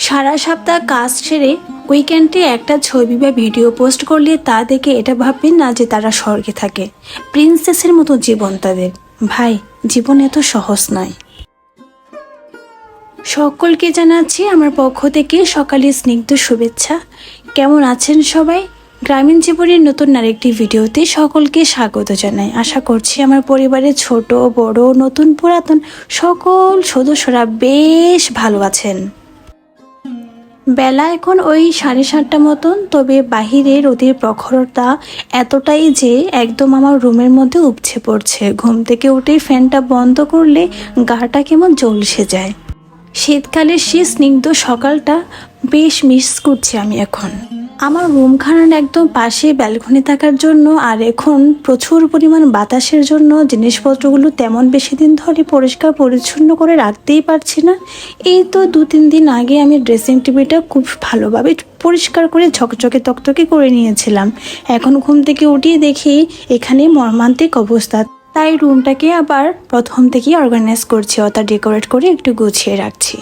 সারা সপ্তাহ কাজ সেরে উইকেন্ডে একটা ছবি বা ভিডিও পোস্ট করলে তা দেখে এটা ভাববেন না যে তারা স্বর্গে থাকে। প্রিন্সেসের মতো জীবন তাদের। ভাই, জীবন এত সহজ নয়। সকলকে জানাচ্ছি আমার পক্ষ থেকে সকালে স্নিগ্ধ শুভেচ্ছা। কেমন আছেন সবাই? গ্রামীণ জীবনের নতুন আরেকটি ভিডিওতে সকলকে স্বাগত জানাই। আশা করছি আমার পরিবারের ছোট বড় নতুন পুরাতন সকল সদস্যরা বেশ ভালো আছেন। বেলা এখন ওই 7:30 মতন, তবে বাহিরে রোদের প্রখরতা এতটাই যে একদম আমার রুমের মধ্যে উপচে পড়ছে। ঘুম থেকে উঠে ফ্যানটা বন্ধ করলে গাটা কেমন জ্বলসে যায়। শীতকালের সেই স্নিগ্ধ সকালটা বেশ মিস করছি আমি এখন। আমার রুমখানার একদম পাশে ব্যালকনি থাকার জন্য আর এখন প্রচুর পরিমাণ বাতাসের জন্য জিনিসপত্রগুলো তেমন বেশি দিন ধরে পরিষ্কার পরিচ্ছন্ন করে রাখতেই পারছি না। এই তো 2-3 দিন আগে আমি ড্রেসিং টেবিলটা খুব ভালোভাবে পরিষ্কার করে ঝকঝকে তকতকে করে নিয়েছিলাম। এখন ঘুম থেকে উঠিয়ে দেখি এখানে মর্মান্তিক অবস্থা। তাই রুমটাকে আবার প্রথম থেকেই অর্গানাইজ করছি, অর্থাৎ ডেকোরেট করে একটু গুছিয়ে রাখছি।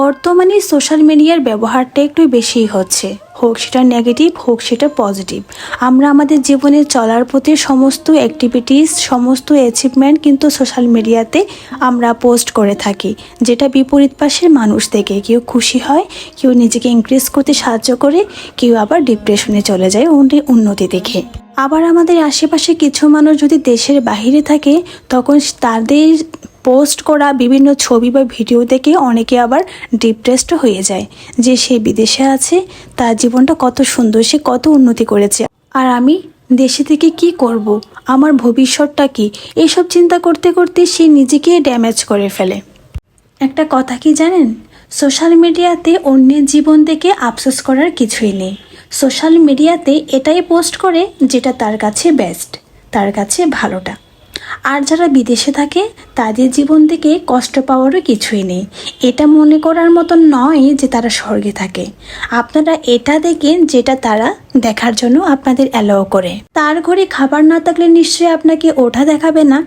বর্তমানে সোশ্যাল মিডিয়ার ব্যবহারটা একটু বেশিই হচ্ছে, হোক সেটা নেগেটিভ হোক সেটা পজিটিভ। আমরা আমাদের জীবনে চলার পথে সমস্ত অ্যাক্টিভিটিস সমস্ত অ্যাচিভমেন্ট কিন্তু সোশ্যাল মিডিয়াতে আমরা পোস্ট করে থাকি, যেটা বিপরীত পাশের মানুষ থেকে কেউ খুশি হয়, কেউ নিজেকে ইনক্রিজ করতে সাহায্য করে, কেউ আবার ডিপ্রেশনে চলে যায় উন্নতি দেখে। আবার আমাদের আশেপাশে কিছু মানুষ যদি দেশের বাইরে থাকে তখন তাদের পোস্ট করা বিভিন্ন ছবি বা ভিডিও দেখে অনেকে আবার ডিপ্রেসড হয়ে যায় যে সে বিদেশে আছে, তার জীবনটা কত সুন্দর, সে কত উন্নতি করেছে, আর আমি দেশে থেকে কি করব, আমার ভবিষ্যৎটা কি, এইসব চিন্তা করতে করতে সে নিজেকে ড্যামেজ করে ফেলে। একটা কথা কি জানেন, সোশ্যাল মিডিয়াতে অন্যের জীবন দেখে আফসোস করার কিছুই নেই। সোশ্যাল মিডিয়াতে এটাই পোস্ট করে যেটা তার কাছে বেস্ট, তার কাছে ভালোটা। আর যারা বিদেশে থাকে তাদের জীবন থেকে কষ্ট পাওয়ারও কিছুই নেই। এটা মনে করার মতন নয় যে তারা স্বর্গে থাকে। আপনারা এটা দেখেন যেটা তারা দেখার জন্য আপনাদের অ্যালাউ করে। তার ঘরে খাবার না থাকলে নিশ্চয়ই আপনাকে ওটা দেখাবে না।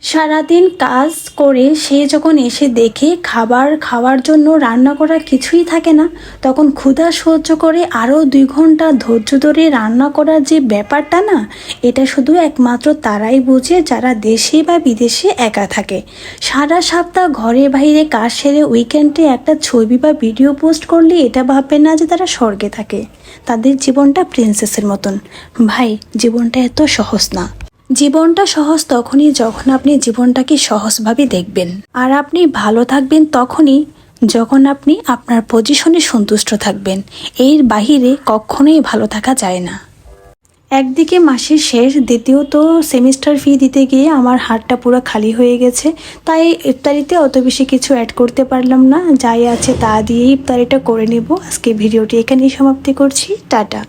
সারাদিন কাজ করে সে যখন এসে দেখে খাবার খাওয়ার জন্য রান্না করার কিছুই থাকে না, তখন ক্ষুধা সহ্য করে আরও 2 ঘন্টা ধৈর্য ধরে রান্না করার যে ব্যাপারটা না, এটা শুধু একমাত্র তারাই বুঝে যারা দেশে বা বিদেশে একা থাকে। সারা সপ্তাহ ঘরে বাইরে কাজ সেরে উইকেন্ডে একটা ছবি বা ভিডিও পোস্ট করলে এটা ভাববে না যে তারা স্বর্গে থাকে। তাদের জীবনটা প্রিন্সেসের মতন। ভাই, জীবনটা এত সহজ না। জীবনটা সহজ তখনই যখন আপনি জীবনটাকে সহজভাবে দেখবেন, আর আপনি ভালো থাকবেন তখনই যখন আপনি আপনার পজিশনে সন্তুষ্ট থাকবেন। এর বাহিরে কখনোই ভালো থাকা যায় না। একদিকে মাসের শেষ, দ্বিতীয়ত সেমিস্টার ফি দিতে গিয়ে আমার হাতটা পুরো খালি হয়ে গেছে, তাই ইফতারিতে অত বেশি কিছু অ্যাড করতে পারলাম না। যাই আছে তা দিয়েই ইফতারিটা করে নেব। আজকে ভিডিওটি এখানেই সমাপ্তি করছি। টাটা।